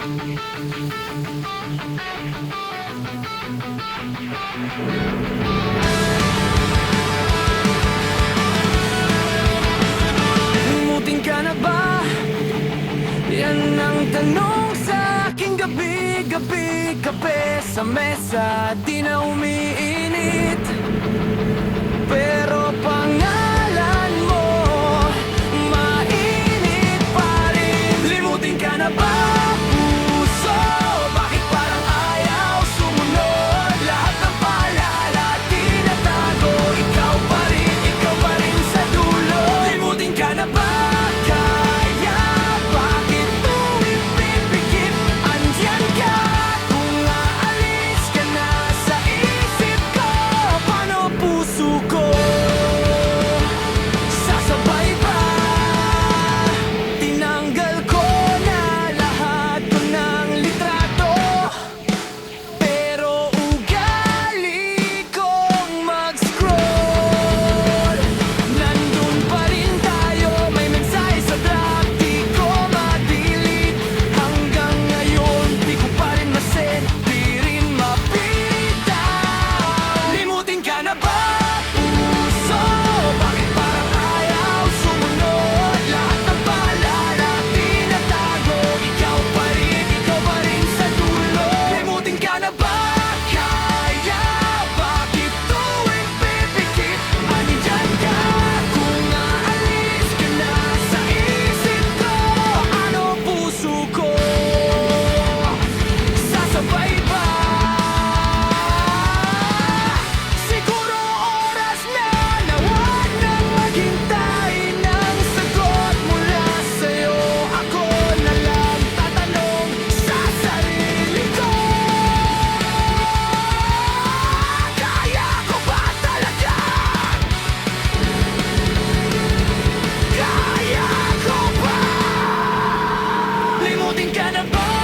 Limutin ka na ba? Yan ang tanong sa aking gabi-gabi. Kape sa mesa, di na umiinit, pero pangalan mo mainit pa rin. Limutin ka na ba, puso? Bakit parang ayaw sumunod? Lahat ng paalala tinatago, ikaw pa rin sa dulo. Limutin ka na ba? Kaya bakit tuwing pipikit andyan ka? Kung aalis ka na sa isip ko, paano puso ko? Sasabay ba? Tinanggal ko na lahat ko ng litrato, pero ugali kong mag-scroll. Nandun pa rin tayo, may mensahe sa draft, di ko ma-delete. Hanggang ngayon, di ko pa rin ma-send, di rin mapilitan. Limutin ka na ba, puso? Bakit parang ayaw sumunod? Lahat ng paalala tinatago, ikaw pa rin sa dulo. Limutin ka na ba? Kaya bakit tuwing pipikit andyan ka? Kung aalis ka na sa isip ko, paano puso ko? Sasabay ba? Siguro oras na wag nang maghintay ng sagot mula sa'yo. Ako na lang tatanong sa sarili ko, kaya ko ba talaga? Kaya ko ba? Limutin ka na ba?